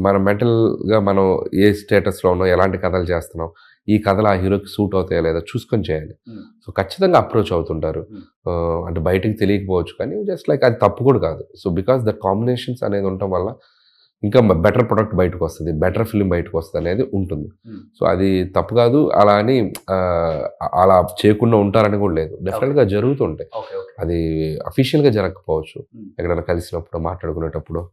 మన మెంటల్గా మనం ఏ స్టేటస్లో ఉన్నాం, ఎలాంటి కథలు చేస్తున్నాం, ఈ కథలు ఆ హీరోకి సూట్ అవుతాయా లేదా చూసుకొని చేయాలి. సో ఖచ్చితంగా అప్రోచ్ అవుతుంటారు. అంటే బయటికి తెలియకపోవచ్చు కానీ జస్ట్ లైక్ అది తప్పు కూడా కాదు. సో బికాస్ దట్ కాంబినేషన్స్ అనేది ఉండటం వల్ల ఇంకా బెటర్ ప్రొడక్ట్ బయటకు వస్తుంది, బెటర్ ఫిలిం బయటకు వస్తుంది అనేది ఉంటుంది. సో అది తప్పు కాదు. అలా అని అలా చేయకుండా ఉంటారని కూడా లేదు. డెఫినెట్గా జరుగుతుంటాయి. అది అఫీషియల్గా జరగకపోవచ్చు, ఎక్కడైనా కలిసినప్పుడు మాట్లాడుకునేటప్పుడు.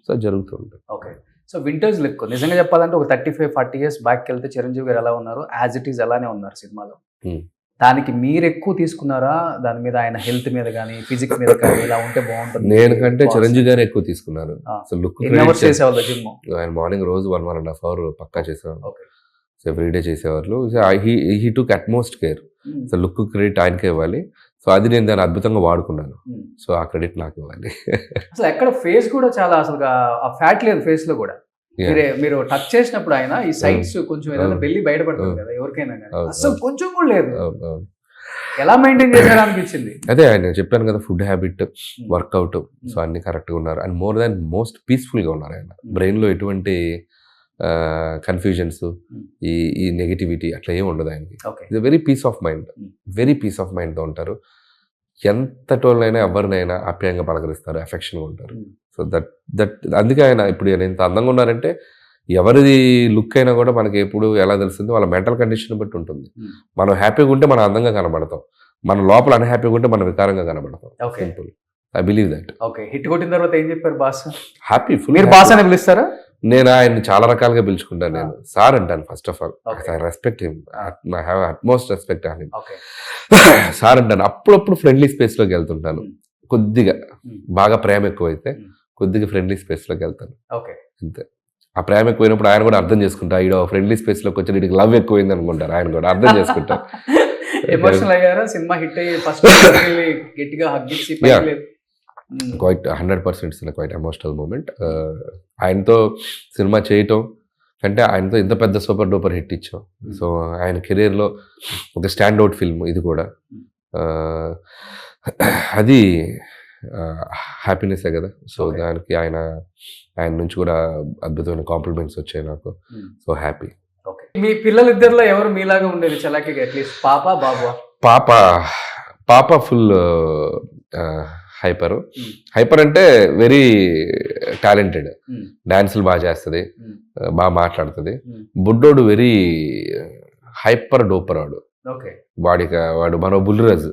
సో జరుగుతుంటాయి. ఓకే. సో వింటేజ్ లుక్ నిజంగా చెప్పాలంటే ఒక 35-40 years బ్యాక్ వెళ్తే చిరంజీవి గారు ఎలా ఉన్నారు, యాజ్ ఇట్ ఈజ్ అలానే ఉన్నారు సినిమాలో. దానికి మీరు ఎక్కువ తీసుకున్నారా? దాని మీద ఆయన హెల్త్ మీద కానీ ఫిజిక్స్ మీద కానీ ఇలా ఉంటే బాగుంటుంది? నేను కంటే చిరంజీవి గారు ఎక్కువ తీసుకున్నారు. సో లుక్ చేసేవాళ్ళు జిమ్, ఆయన మార్నింగ్ రోజు 1.5 hours పక్కా చేసేవాళ్ళు. ఓకే. సో ఎవ్రీడే చేసేవాళ్ళు. He took utmost care. So look credit ఆయనకే ఇవ్వాలి. సో అది నేను దాన్ని అద్భుతంగా వాడుకున్నాను. సో ఆ క్రెడిట్ నాకు ఇవ్వాలి. అసలు ఎక్కడ ఫేస్ కూడా చాలా అసలు ఆ ఫ్యాట్ లేదు ఫేస్ లో కూడా. మీరు టచ్ చేసినప్పుడు ఆయన ఈ సైడ్స్ కొంచెం ఏదైనా వెళ్ళి బయటపడుతుంది కదా ఎవరికైనా కానీ, అసలు కొంచెం కూడా లేదు. ఎలా మెయింటైన్ చేశారా అనిపించింది. అదే ఆయన చెప్పాను కదా, ఫుడ్ హ్యాబిట్, వర్కౌట్, సో అన్ని కరెక్ట్గా ఉన్నారు. అండ్ మోస్ట్ పీస్ఫుల్గా ఉన్నారు ఆయన. బ్రెయిన్లో ఎటువంటి కన్ఫ్యూజన్స్, ఈ నెగిటివిటీ అట్లా ఏమి ఉండదు ఆయనకి. ఇది very peace of mind, very peace of మైండ్తో ఉంటారు. ఎంతటోళ్ళైనా ఎవరినైనా ఆప్యాయంగా పలకరిస్తారు, అఫెక్షన్గా ఉంటారు. సో అందుకే ఆయన ఇప్పుడు ఎంత అందంగా ఉన్నారంటే ఎవరిది లుక్ అయినా కూడా మనకి ఎప్పుడు ఎలా తెలుస్తుంది, వాళ్ళ మెంటల్ కండిషన్ బట్టి ఉంటుంది. మనం హ్యాపీగా ఉంటే మనం అందంగా కనబడతాం, మన లోపల అన్హ్యాపీగా ఉంటే మనం వికారంగా కనబడతాం. Simple. I believe that. Okay. Hit కొట్టిన తర్వాత ఏం చెప్పారు బాస్? హ్యాపీ. మీరు బాస్ అని పిలుస్తారా? నేను ఆయన్ని చాలా రకాలుగా పిలుచుకుంటాను. నేను సార్ అంటాను. First of all I respect him, I have utmost respect on him. Sir అంటాను. అప్పుడప్పుడు ఫ్రెండ్లీ స్పేస్లోకి వెళ్తుంటాను. కొద్దిగా బాగా ప్రేమ ఎక్కువైతే కొద్దిగా ఫ్రెండ్లీ స్పేస్లోకి వెళ్తాను. అంతే. ఆ ప్రేమ ఎక్కువైనప్పుడు ఆయన కూడా అర్థం చేసుకుంటా, ఈడో ఫ్రెండ్లీ స్పేస్లోకి వచ్చి వీడికి లవ్ ఎక్కువైంది అనుకుంటారు. ఆయన కూడా అర్థం చేసుకుంటారు. ఎమోషనల్ అయ్యారా సినిమా హిట్ అయ్యి ఫస్ట్ గట్టిగా హగ్ ఇచ్చి? Quite 100% quite emotional moment. ఆయనతో సినిమా చేయటం అంటే ఆయనతో ఇంత పెద్ద సూపర్ డూపర్ హిట్ ఇచ్చాం. సో ఆయన కెరీర్లో ఒక స్టాండ్అవుట్ ఫిల్మ్ ఇది కూడా. అది హ్యాపీనెస్సే కదా. సో దానికి ఆయన నుంచి కూడా అద్భుతమైన కాంప్లిమెంట్స్ వచ్చాయి నాకు. So happy. మీ పిల్లలిద్దరిలో ఎవరు మీలాగా ఉండేది చలాకీగా? అట్లీస్ట్ పాప బాబు? పాప ఫుల్ హైపర్ అంటే వెరీ టాలెంటెడ్, డాన్సులు బాగా చేస్తుంది, బాగా మాట్లాడుతుంది. బుడ్డోడు వెరీ హైపర్ డోపర్. వాడు మరో బుల్లిరాజు.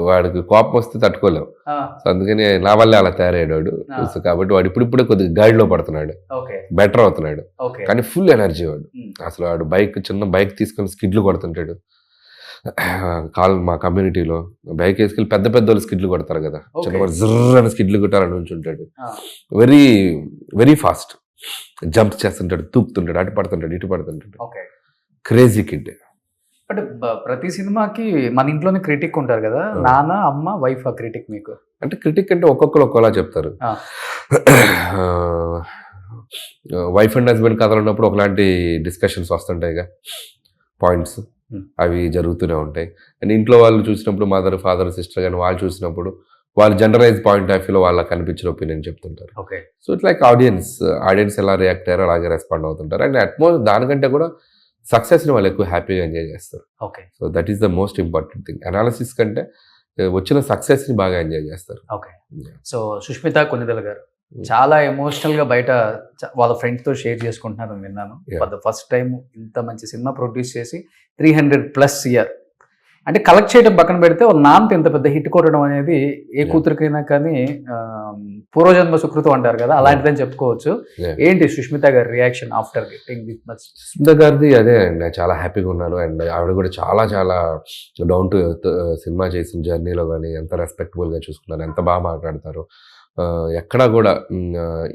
వాడికి కోపం వస్తే తట్టుకోలేవు. సో అందుకని నా వల్లే అలా తయారయ్యాడు. సో కాబట్టి వాడు ఇప్పుడిప్పుడే కొద్దిగా గైడ్లో పడుతున్నాడు, బెటర్ అవుతున్నాడు. కానీ ఫుల్ ఎనర్జీ వాడు. అసలు వాడు చిన్న బైక్ తీసుకొని స్కిడ్లు కొడుతుంటాడు. మా కమ్యూనిటీలో బైక్ వేసుకెళ్ళి పెద్ద వాళ్ళు స్కిడ్లు కొడతారు కదా, చిన్నవాడు జర్ర అని స్కిడ్లు కొట్టాలని ఉంచుంటాడు. వెరీ వెరీ ఫాస్ట్ జంప్ చేస్తుంటాడు, తూపుతుంటాడు, అటు పడుతుంటాడు, ఇటు పడుతుంటాడు. Crazy kid. అంటే ప్రతి సినిమాకి మన ఇంట్లోనే క్రిటిక్ ఉంటారు కదా, నాన్న అమ్మ వైఫ్. ఆ క్రిటిక్ మీకు అంటే క్రిటిక్ అంటే ఒక్కొక్కరు ఒక్కోలా చెప్తారు. వైఫ్ అండ్ హస్బెండ్ కథలు ఉన్నప్పుడు ఒకలాంటి డిస్కషన్స్ వస్తుంటాయిగా, పాయింట్స్ అవి జరుగుతూనే ఉంటాయి. అండ్ ఇంట్లో వాళ్ళు చూసినప్పుడు మదర్ ఫాదర్ సిస్టర్ కానీ వాళ్ళు చూసినప్పుడు వాళ్ళు జనరలైజ్ పాయింట్ ఆఫ్ వ్యూలో వాళ్ళకి కనిపించిన ఒపీనియన్ చెప్తుంటారు. Okay. So it's like audience ఎలా రియాక్ట్ అయ్యారో అలాగే రెస్పాండ్ అవుతుంటారు. అండ్ దానికంటే కూడా సక్సెస్ని వాళ్ళు ఎక్కువ హ్యాపీగా ఎంజాయ్ చేస్తారు. Okay. So that is the most important thing. Analysis కంటే వచ్చిన సక్సెస్ని బాగా ఎంజాయ్ చేస్తారు. ఓకే. సో సుష్మిత కొన్నిదల గారు చాలా ఎమోషనల్ గా బయట వాళ్ళ ఫ్రెండ్స్ తో షేర్ చేసుకుంటున్నారని విన్నాను. ఫర్ ద ఫస్ట్ టైం ఇంత మంచి సినిమా ప్రొడ్యూస్ చేసి 300+ ఇయర్ అంటే కలెక్ట్ చేయడం పక్కన పెడితే వాళ్ళ నాన్నతో ఇంత పెద్ద హిట్ కొట్టడం అనేది ఏ కూతురికైనా కానీ పూర్వజన్మ సుకృతం అంటారు కదా, అలాంటిదని చెప్పుకోవచ్చు. ఏంటి సుష్మిత గారి reaction after getting this much? Sushmita గారిది అదే అండి, చాలా హ్యాపీగా ఉన్నారు. అండ్ ఆవిడ కూడా చాలా చాలా డౌన్ టు ఎర్త్ సినిమా చేసిన జర్నీలో కానీ ఎంత రెస్పెక్టబుల్గా చూసుకున్నారు, ఎంత బాగా మాట్లాడతారు. ఎక్కడా కూడా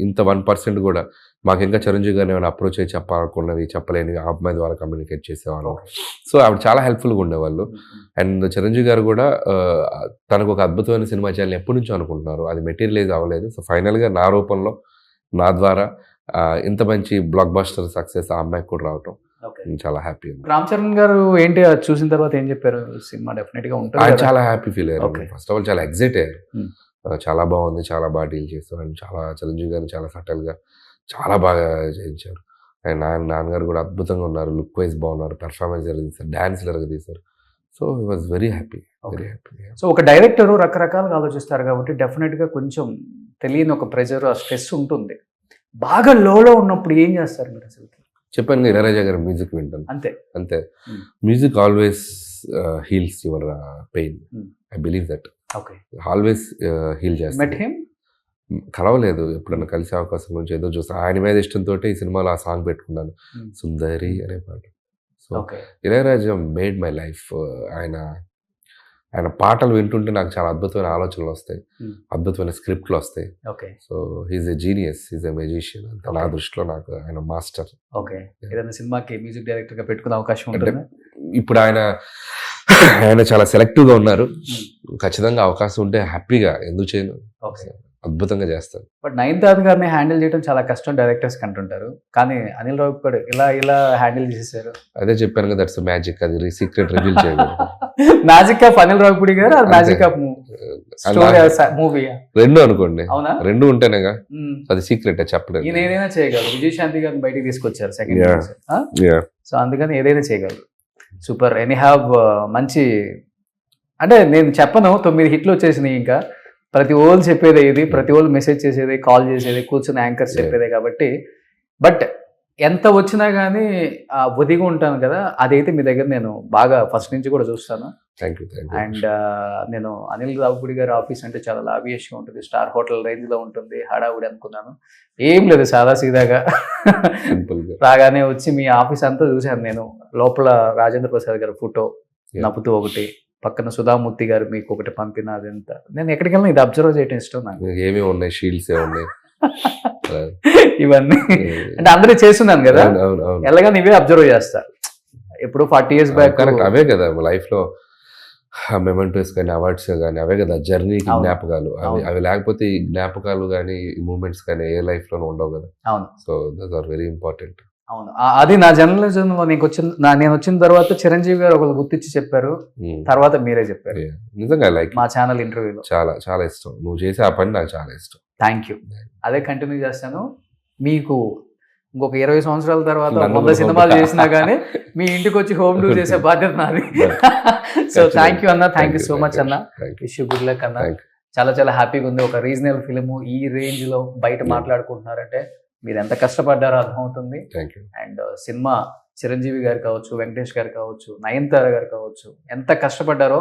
ఇంత 1% కూడా మాకు ఇంకా చిరంజీవి గారిని ఏమైనా అప్రోచ్ అయ్యి చెప్పాలనుకున్నది చెప్పలేని ఆ అమ్మాయి ద్వారా కమ్యూనికేట్ చేసేవాళ్ళు. సో ఆవిడ చాలా హెల్ప్ఫుల్గా ఉండేవాళ్ళు. అండ్ చిరంజీవి గారు కూడా తనకు ఒక అద్భుతమైన సినిమా చేయాలని ఎప్పటి నుంచో అనుకుంటున్నారు, అది మెటీరియలైజ్ అవ్వలేదు. సో ఫైనల్గా నా రూపంలో నా ద్వారా ఇంత మంచి బ్లాక్ బస్టర్ సక్సెస్ ఆ అమ్మాయికి కూడా రావటం చాలా హ్యాపీ. రామ్ చరణ్ గారు ఏంటి చూసిన తర్వాత ఏం చెప్పారు? సినిమా డెఫినెట్ గా ఉంటుంది. చాలా హ్యాపీ ఫీల్ అయ్యారు. ఫస్ట్ ఆఫ్ ఆల్ చాలా ఎక్సైట్ అయ్యారు. చాలా బాగుంది, చాలా బాగా డీల్ చేస్తారు. అండ్ చాలా చిరంజీవి గారిని చాలా సటల్గా చాలా బాగా చేయించారు. అండ్ నాన్నగారు కూడా అద్భుతంగా ఉన్నారు, లుక్ వైజ్ బాగున్నారు, పెర్ఫార్మెన్స్ తీశారు, డాన్స్ తీశారు. So he was very happy. So ఒక డైరెక్టర్ రకరకాలుగా ఆలోచిస్తారు కాబట్టి డెఫినెట్గా కొంచెం తెలియని ఒక ప్రెజర్, ఆ స్ట్రెస్ ఉంటుంది. బాగా లోలో ఉన్నప్పుడు ఏం చేస్తారు మీరు అసలు? చెప్పాను, ఇళయరాజా గారి మ్యూజిక్ వింటాను అంతే. Music always heals your pain. I believe that. Always heal చేస్తాను. కలవలేదు, ఎప్పుడన్నా కలిసే అవకాశం గురించి ఏదో చూస్తాను. ఆయన మీద ఇష్టంతో ఈ సినిమాలో ఆ సాంగ్ పెట్టుకున్నాను, సుందరి అనే పాట. So Ilaiyaraaja made my life. ఆయన పాటలు వింటుంటే నాకు చాలా అద్భుతమైన ఆలోచనలు వస్తాయి, అద్భుతమైన స్క్రిప్ట్లు వస్తాయి. So he's a genius, he's a magician. నా దృష్టిలో నాకు ఆయన మాస్టర్. ఓకే. ఏదైనా సినిమాకి మ్యూజిక్ డైరెక్టర్ గా పెట్టుకునే అవకాశం ఉంటుంది. ఇప్పుడు ఆయన చాలా సెలెక్టివ్గా ఉన్నారు. ఖచ్చితంగా అవకాశం ఉంటే హ్యాపీగా ఎందుకు చేయను, అద్భుతంగా చేస్తారు. బట్ నయనతార గారిని హ్యాండిల్ చేయడం చాలా కష్టం డైరెక్టర్స్ కంటుంటారు, కానీ అనిల్ రావిపూడి ఇలా హ్యాండిల్ చేసేసారు. అదే చెప్పాను కదా, దట్స్ మ్యాజిక్. అది సీక్రెట్ రివీల్ చేయలేదు. మ్యాజిక్ ఆఫ్ అనిల్ రావిపూడి గారు, అది మ్యాజిక్ ఆఫ్ మూవీ రెండు అనుకోండి. అవునా? రెండు ఉంటేనేగా అది సీక్రెట్ చెప్పలేదు. ఈయన ఏదైనా చేయగలరు. విజయశాంతి గారిని బయటికి తీసుకొచ్చారు సెకండ్. సో అందుకని ఏదైనా చేయగలరు. సూపర్. ఎనీ హ్యావ్ మంచి, అంటే నేను చెప్పను 9 హిట్లు వచ్చేసినాయి. ఇంకా ప్రతి ఓళ్ళు చెప్పేదే ఇది, ప్రతి ఓళ్ళు మెసేజ్ చేసేది, కాల్ చేసేది, కూర్చుని యాంకర్స్ చెప్పేదే కాబట్టి. బట్ ఎంత వచ్చినా కానీ ఒదిగా ఉంటాను కదా, అదైతే మీ దగ్గర నేను బాగా ఫస్ట్ నుంచి కూడా చూస్తాను. Thank you. అండ్ నేను అనిల్ రావిపూడి గారి ఆఫీస్ అంటే చాలా లావియస్గా ఉంటుంది, స్టార్ హోటల్ రేంజ్లో ఉంటుంది, హడావుడి అనుకున్నాను. ఏం లేదు, సాదా సీదాగా రాగానే వచ్చి మీ ఆఫీస్ అంతా చూశాను నేను. లోపల రాజేంద్ర ప్రసాద్ గారి ఫోటో నవ్వుతూ ఒకటి, పక్కన సుధామూర్తి గారు మీకు ఒకటి పంపిన, అదంతా నేను ఎక్కడికి వెళ్ళినా ఇది అబ్జర్వ్ చేయడం ఇష్టం నాకు. ఏమేమి ఉన్నాయి, షీల్డ్స్ ఉన్నాయి, ఇవన్నీ అంటే అందరూ చేస్తున్నాను కదా, ఎలాగా ఇవే అబ్జర్వ్ చేస్తారు. ఇప్పుడు 40 years బ్యాక్ అవే కదా లైఫ్ లో మెమెంటోస్ కానీ అవార్డ్స్ కానీ అవే కదా జర్నీకి జ్ఞాపకాలు. అవి లేకపోతే ఈ జ్ఞాపకాలు కానీ ఈ మూమెంట్స్ కానీ ఏ లైఫ్ లోనూ ఉండవు కదా. అవును. So those are very important. అవును. అది నా జర్నలిజంలో నేను వచ్చిన తర్వాత చిరంజీవి గారు ఒకరు గుర్తించి చెప్పారు, తర్వాత మీరే చెప్పారు. నిజంగా లైక్ మా ఛానల్ ఇంటర్వ్యూలో చాలా చాలా ఇష్టం నువ్వు చేసే ఆ పని, నాకు చాలా ఇష్టం. Thank you. అదే కంటిన్యూ చేస్తాను. మీకు ఇంకొక 20 సంవత్సరాల తర్వాత 100 సినిమాలు చేసినా కానీ మీ ఇంటికి వచ్చి హోమ్ టూర్ చేసే బాధ్యత నాది. సో థ్యాంక్ యూ అన్న, థ్యాంక్ యూ సో మచ్ అన్న. విష్ యూ గుడ్ లక్ అన్న. చాలా చాలా హ్యాపీగా ఉంది. ఒక రీజనల్ ఫిలిం ఈ రేంజ్ లో బయట మాట్లాడుకుంటున్నారంటే మీరు ఎంత కష్టపడ్డారో అర్థమవుతుంది. అండ్ సినిమా చిరంజీవి గారు కావచ్చు, వెంకటేష్ గారు కావచ్చు, నయనతార గారు కావచ్చు, ఎంత కష్టపడ్డారో.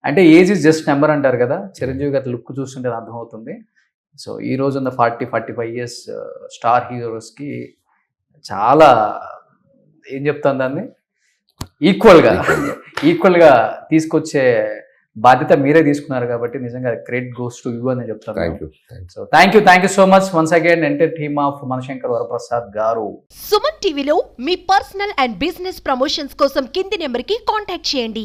అంటే ఏజ్ ఇస్ జస్ట్ నెంబర్ అంటారు కదా, చిరంజీవి గారి లుక్ చూస్తుంటే అర్థమవుతుంది. సో ఈ రోజున్న 40-45 years స్టార్ హీరోస్కి చాలా ఏం చెప్తాను దాన్ని ఈక్వల్గా తీసుకొచ్చే బాధ్యత మీరే తీసుకున్నారు కాబట్టి నిజంగా క్రెడిట్ గోస్ టు యూ అని చెప్తాను. So thank you so much once again entire team of Manashankar Varaprasad గారు. సుమన్ టీవీలో మీ పర్సనల్ అండ్ బిజినెస్ ప్రమోషన్స్ కోసం కింది నెంబర్కి కాంటాక్ట్ చేయండి.